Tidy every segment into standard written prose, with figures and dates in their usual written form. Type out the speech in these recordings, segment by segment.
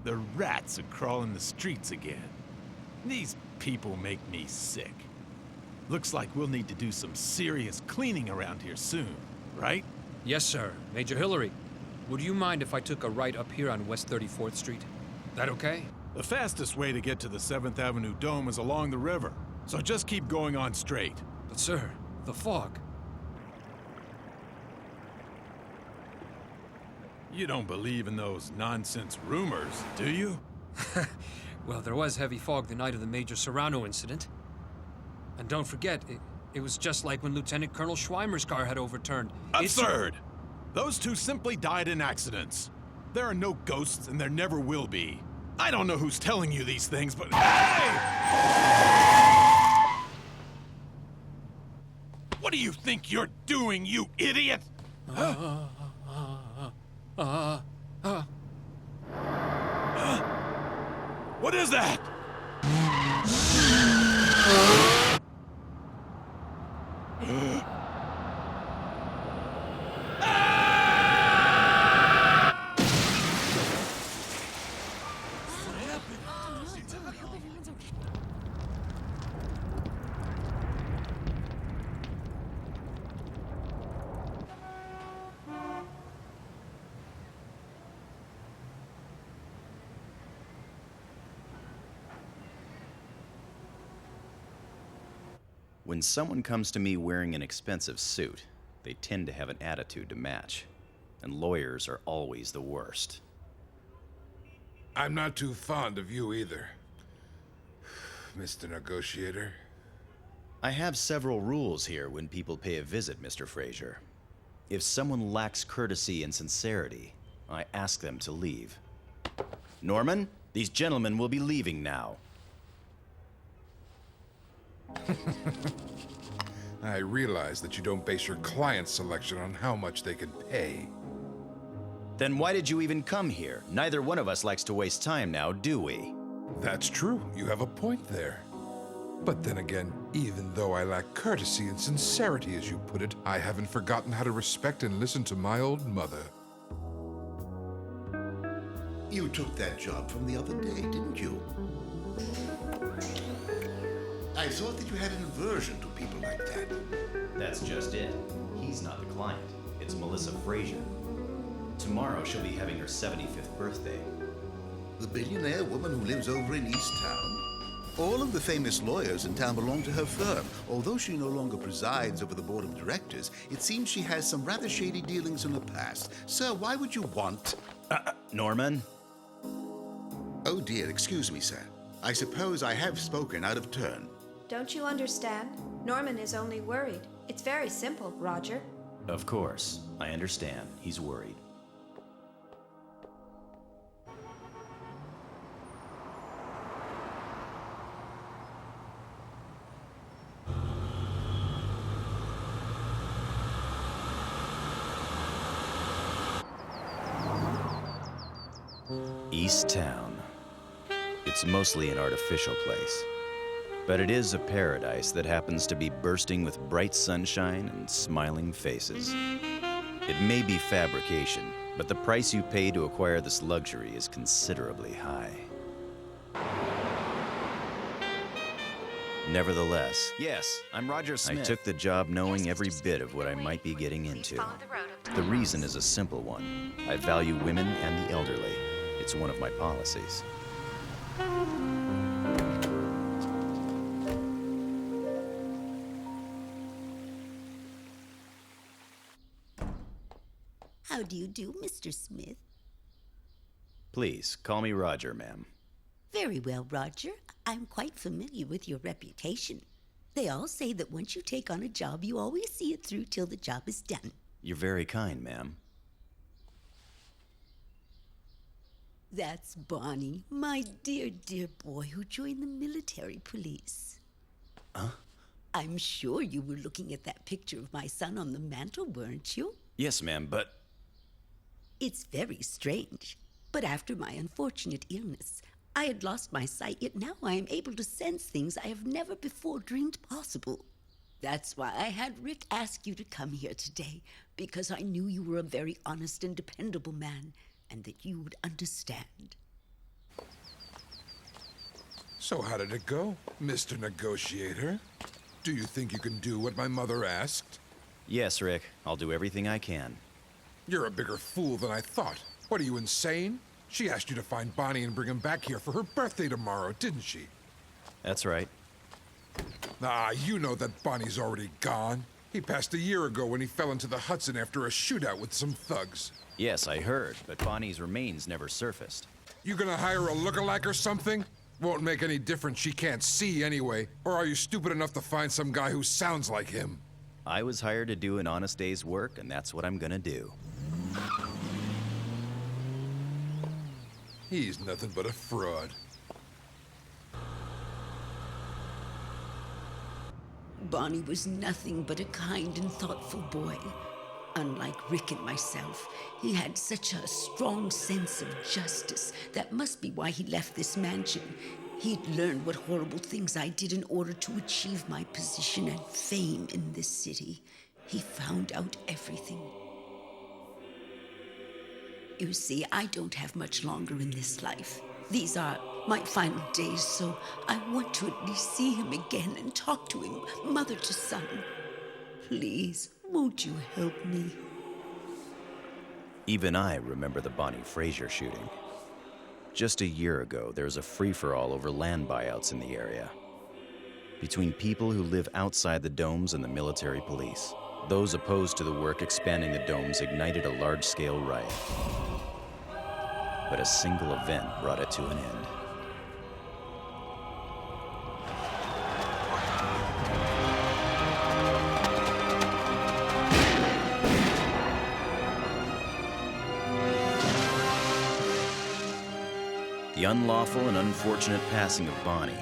The rats are crawling the streets again. These people make me sick. Looks like we'll need to do some serious cleaning around here soon, right? Yes, sir. Major Hillary, would you mind if I took a right up here on West 34th Street? That okay? The fastest way to get to the 7th Avenue Dome is along the river, so just keep going on straight. But sir, the fog. You don't believe in those nonsense rumors, do you? Well, there was heavy fog the night of the Major Serrano incident. And don't forget, it was just like when Lieutenant Colonel Schweimer's car had overturned. Absurd! Those two simply died in accidents. There are no ghosts, and there never will be. I don't know who's telling you these things, but hey! What do you think you're doing, you idiot? What is that? When someone comes to me wearing an expensive suit, they tend to have an attitude to match. And lawyers are always the worst. I'm not too fond of you either, Mr. Negotiator. I have several rules here when people pay a visit, Mr. Frazier. If someone lacks courtesy and sincerity, I ask them to leave. Norman, these gentlemen will be leaving now. I realize that you don't base your client selection on how much they can pay. Then why did you even come here? Neither one of us likes to waste time now, do we? That's true. You have a point there. But then again, even though I lack courtesy and sincerity, as you put it, I haven't forgotten how to respect and listen to my old mother. You took that job from the other day, didn't you? I thought that you had an aversion to people like that. That's just it. He's not the client. It's Melissa Frazier. Tomorrow she'll be having her 75th birthday. The billionaire woman who lives over in East Town? All of the famous lawyers in town belong to her firm. Although she no longer presides over the board of directors, it seems she has some rather shady dealings in the past. Sir, why would you want... Norman? Oh dear, excuse me, sir. I suppose I have spoken out of turn. Don't you understand? Norman is only worried. It's very simple, Roger. Of course. I understand. He's worried. East Town. It's mostly an artificial place. But it is a paradise that happens to be bursting with bright sunshine and smiling faces. It may be fabrication, but the price you pay to acquire this luxury is considerably high. Nevertheless, yes, I'm Roger Smith. I took the job knowing every bit of what I might be getting into. The reason is a simple one. I value women and the elderly. It's one of my policies. How do you do, Mr. Smith? Please, call me Roger, ma'am. Very well, Roger. I'm quite familiar with your reputation. They all say that once you take on a job, you always see it through till the job is done. You're very kind, ma'am. That's Bonnie, my dear, dear boy who joined the military police. Huh? I'm sure you were looking at that picture of my son on the mantel, weren't you? Yes, ma'am, but... It's very strange. But after my unfortunate illness, I had lost my sight, yet now I am able to sense things I have never before dreamed possible. That's why I had Rick ask you to come here today, because I knew you were a very honest and dependable man, and that you would understand. So how did it go, Mr. Negotiator? Do you think you can do what my mother asked? Yes, Rick. I'll do everything I can. You're a bigger fool than I thought. What, are you insane? She asked you to find Bonnie and bring him back here for her birthday tomorrow, didn't she? That's right. Ah, you know that Bonnie's already gone. He passed a year ago when he fell into the Hudson after a shootout with some thugs. Yes, I heard, but Bonnie's remains never surfaced. You gonna hire a lookalike or something? Won't make any difference, she can't see anyway. Or are you stupid enough to find some guy who sounds like him? I was hired to do an honest day's work, and that's what I'm gonna do. He's nothing but a fraud. Bonnie was nothing but a kind and thoughtful boy. Unlike Rick and myself, he had such a strong sense of justice. That must be why he left this mansion. He'd learned what horrible things I did in order to achieve my position and fame in this city. He found out everything. You see, I don't have much longer in this life. These are my final days, so I want to at least see him again and talk to him, mother to son. Please, won't you help me? Even I remember the Bonnie Fraser shooting. Just a year ago, there was a free-for-all over land buyouts in the area. Between people who live outside the domes and the military police. Those opposed to the work expanding the domes ignited a large-scale riot. But a single event brought it to an end. The unlawful and unfortunate passing of Bonnie,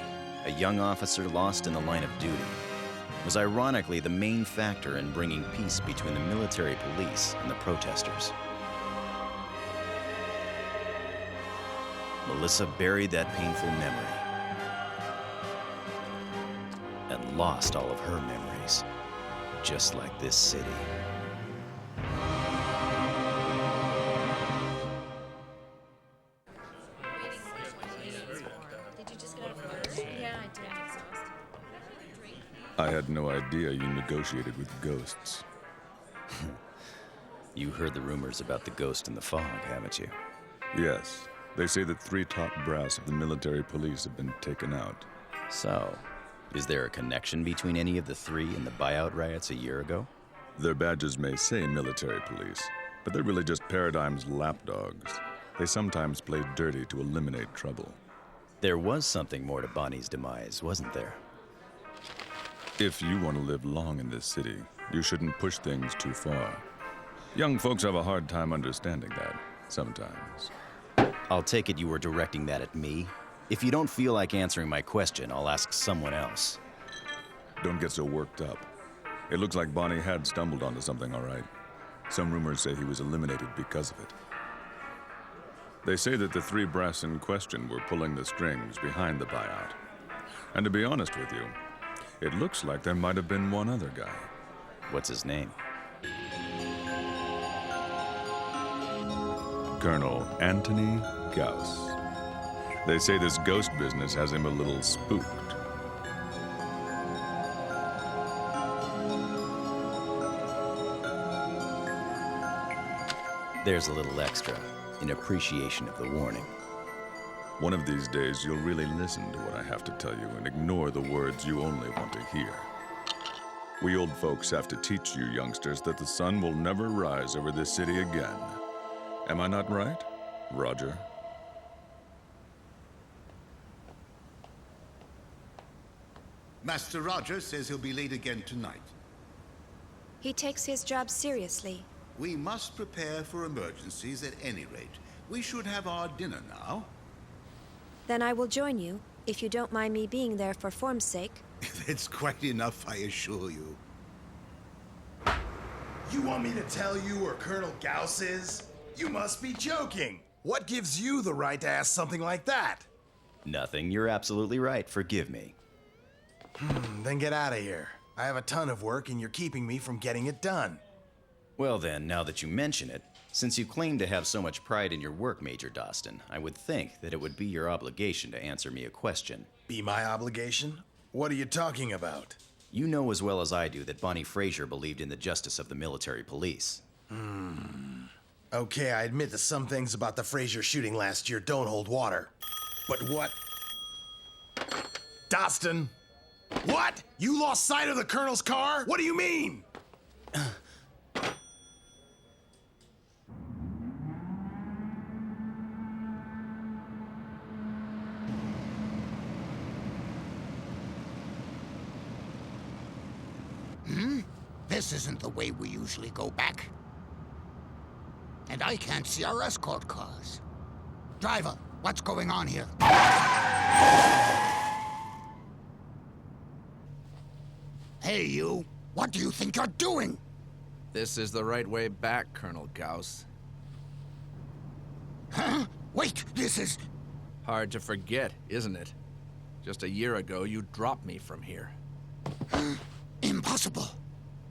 a young officer lost in the line of duty, was ironically the main factor in bringing peace between the military police and the protesters. Melissa buried that painful memory and lost all of her memories, just like this city. I had no idea you negotiated with ghosts. You heard the rumors about the ghost in the fog, haven't you? Yes. They say that 3 top brass of the military police have been taken out. So, is there a connection between any of the 3 in the buyout riots a year ago? Their badges may say military police, but they're really just Paradigm's lapdogs. They sometimes play dirty to eliminate trouble. There was something more to Bonnie's demise, wasn't there? If you want to live long in this city, you shouldn't push things too far. Young folks have a hard time understanding that, sometimes. I'll take it you were directing that at me. If you don't feel like answering my question, I'll ask someone else. Don't get so worked up. It looks like Bonnie had stumbled onto something, all right. Some rumors say he was eliminated because of it. They say that the 3 brass in question were pulling the strings behind the buyout. And to be honest with you, it looks like there might have been one other guy. What's his name? Colonel Anthony Gauss. They say this ghost business has him a little spooked. There's a little extra, in appreciation of the warning. One of these days, you'll really listen to what I have to tell you and ignore the words you only want to hear. We old folks have to teach you youngsters that the sun will never rise over this city again. Am I not right, Roger? Master Roger says he'll be late again tonight. He takes his job seriously. We must prepare for emergencies at any rate. We should have our dinner now. Then I will join you, if you don't mind me being there for form's sake. It's quite enough, I assure you. You want me to tell you where Colonel Gauss is? You must be joking. What gives you the right to ask something like that? Nothing. You're absolutely right. Forgive me. Then get out of here. I have a ton of work and you're keeping me from getting it done. Well then, now that you mention it, Since you claim to have so much pride in your work, Major Dostin, I would think that it would be your obligation to answer me a question. Be my obligation? What are you talking about? You know as well as I do that Bonnie Fraser believed in the justice of the military police. Okay, I admit that some things about the Fraser shooting last year don't hold water. But what? Dostin! What? You lost sight of the Colonel's car? What do you mean? This isn't the way we usually go back. And I can't see our escort cars. Driver, what's going on here? Hey, you. What do you think you're doing? This is the right way back, Colonel Gauss. Huh? Wait, this is... Hard to forget, isn't it? Just a year ago, you dropped me from here. Impossible.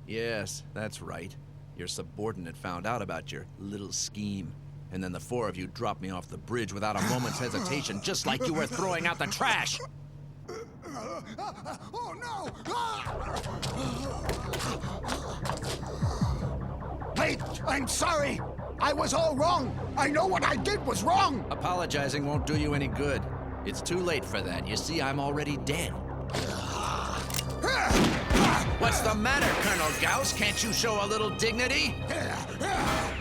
Yes, that's right. Your subordinate found out about your little scheme. And then the four of you dropped me off the bridge without a moment's hesitation, just like you were throwing out the trash! Oh, no! Wait, I'm sorry! I was all wrong! I know what I did was wrong! Apologizing won't do you any good. It's too late for that. You see, I'm already dead. What's the matter, Colonel Gauss? Can't you show a little dignity?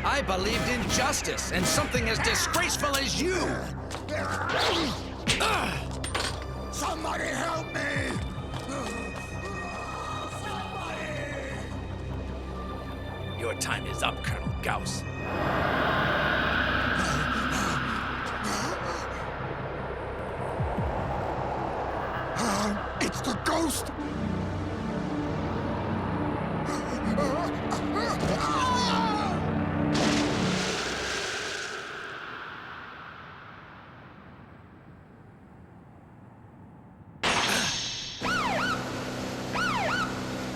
I believed in justice and something as disgraceful as you! Somebody help me! Your time is up, Colonel Gauss. It's the ghost!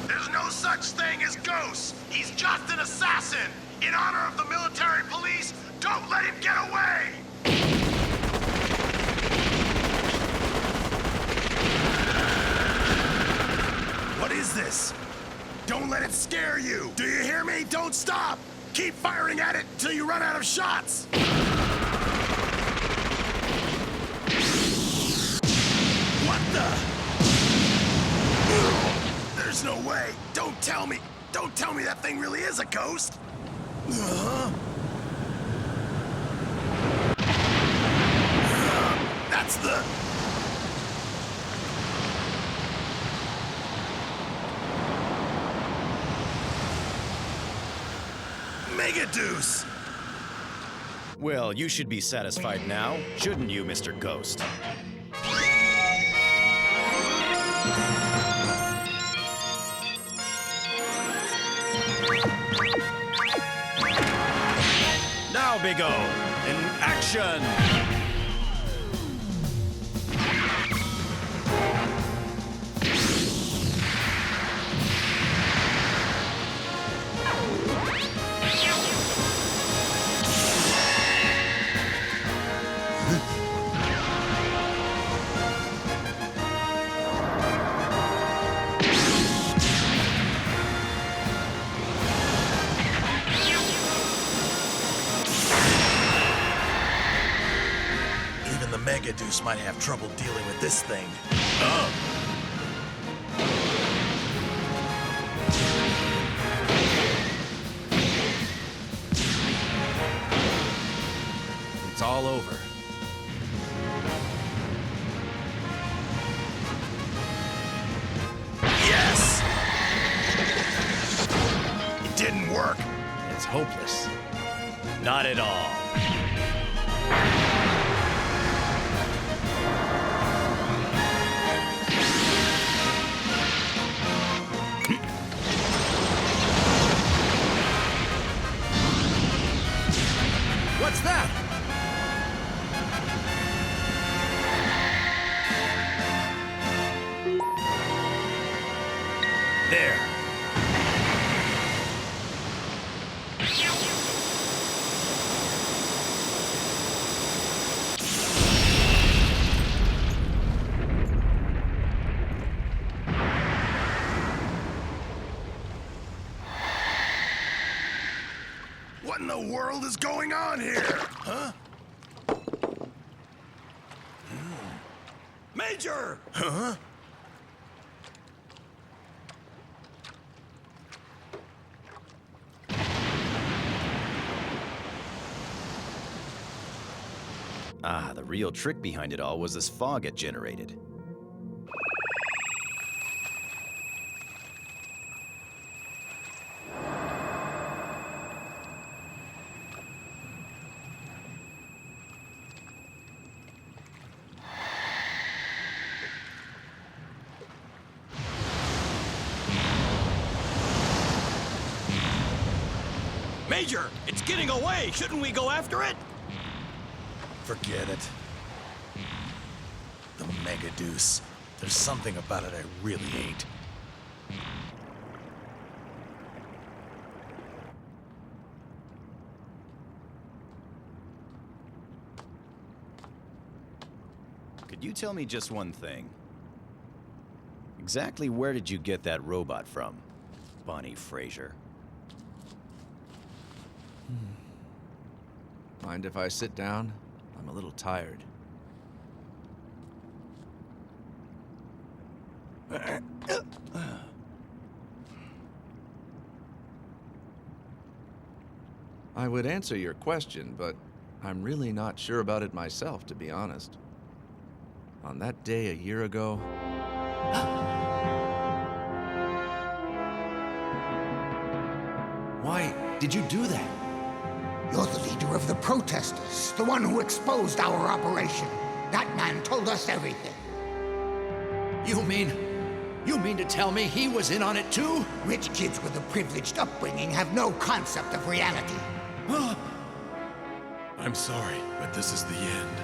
There's no such thing as ghosts. He's just an assassin. In honor of the military police, don't let him get away! What is this? Don't let it scare you! Do you hear me? Don't stop! Keep firing at it till you run out of shots! What the? There's no way! Don't tell me! Don't tell me that thing really is a ghost! That's the... Megaduce! Well, you should be satisfied now, shouldn't you, Mr. Ghost? Now, Big O, in action! Megaduce might have trouble dealing with this thing. It's all over. Yes! It didn't work. It's hopeless. Not at all. What's that? There. the world is going on here? Huh? Major! Huh? Ah, the real trick behind it all was this fog it generated. Major, it's getting away. Shouldn't we go after it? Forget it. The Mega Deuce. There's something about it I really hate. Could you tell me just one thing? Exactly where did you get that robot from, Bonnie Fraser? Mind if I sit down? I'm a little tired. I would answer your question, but I'm really not sure about it myself, to be honest. On that day a year ago... Why did you do that? You're the leader of the protesters, the one who exposed our operation. That man told us everything. You mean to tell me he was in on it too? Rich kids with a privileged upbringing have no concept of reality. I'm sorry, but this is the end.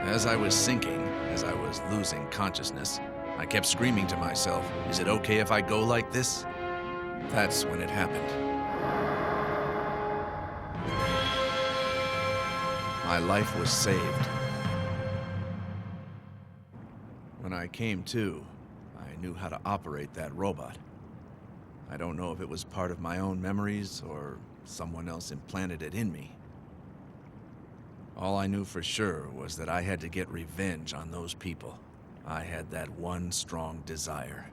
As I was sinking, as I was losing consciousness, I kept screaming to myself, is it okay if I go like this? That's when it happened. My life was saved. When I came to, I knew how to operate that robot. I don't know if it was part of my own memories or someone else implanted it in me. All I knew for sure was that I had to get revenge on those people. I had that one strong desire.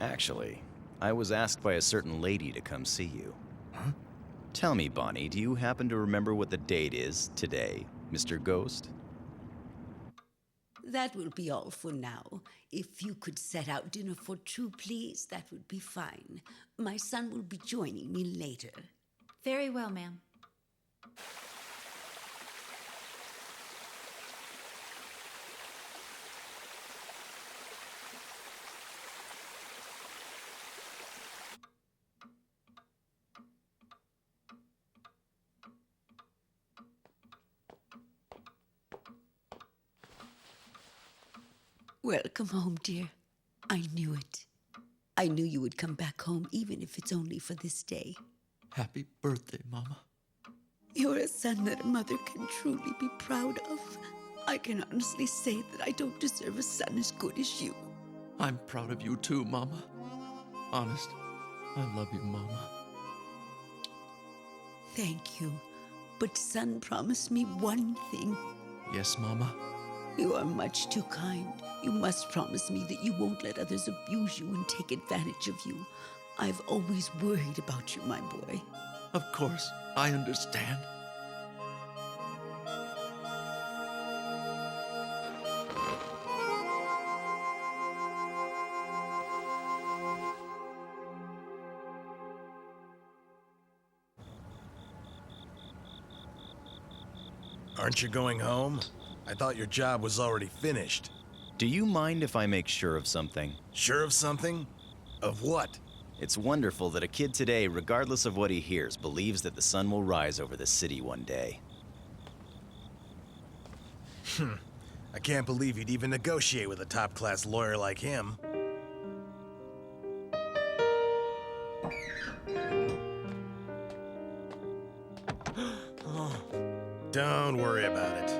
Actually, I was asked by a certain lady to come see you. Huh? Tell me, Bonnie, do you happen to remember what the date is today, Mr. Ghost? That will be all for now. If you could set out dinner for two, please, that would be fine. My son will be joining me later. Very well, ma'am. Welcome home, dear. I knew it. I knew you would come back home, even if it's only for this day. Happy birthday, Mama. You're a son that a mother can truly be proud of. I can honestly say that I don't deserve a son as good as you. I'm proud of you too, Mama. Honest, I love you, Mama. Thank you. But son, promise me one thing. Yes, Mama? You are much too kind. You must promise me that you won't let others abuse you and take advantage of you. I've always worried about you, my boy. Of course, I understand. Aren't you going home? I thought your job was already finished. Do you mind if I make sure of something? Sure of something? Of what? It's wonderful that a kid today, regardless of what he hears, believes that the sun will rise over the city one day. I can't believe you'd even negotiate with a top-class lawyer like him. Don't worry about it.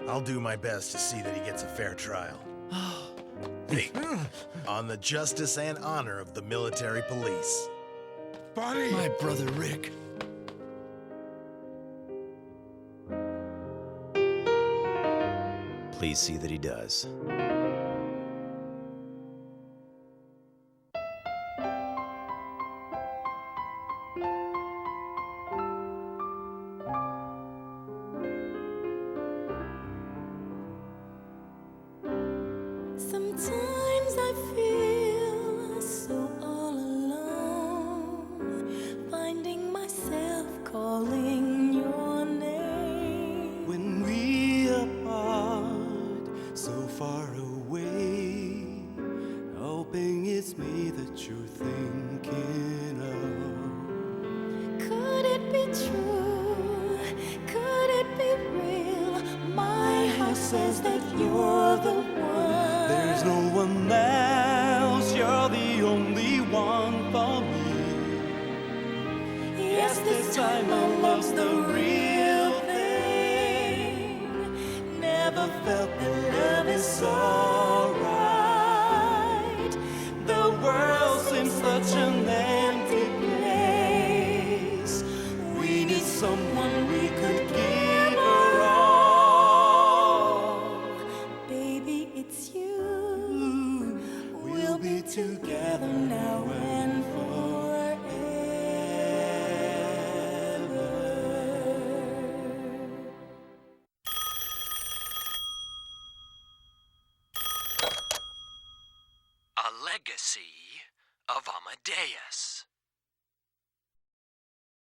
I'll do my best to see that he gets a fair trial. Hey, on the justice and honor of the military police. Bonnie! My brother Rick. Please see that he does. Sometimes I feel so all alone, finding myself calling your name. When we apart, so far away, hoping it's me that you're thinking of. Could it be true? Could it be real? My heart says that you're the one. There's no one else, you're the only one for me. Yes, this time my love's the real thing. Never felt that love is so right. The world seems such an empty place. We need someone we could give our all. Baby, it's you. We'll be together now and forever. A legacy of Amadeus.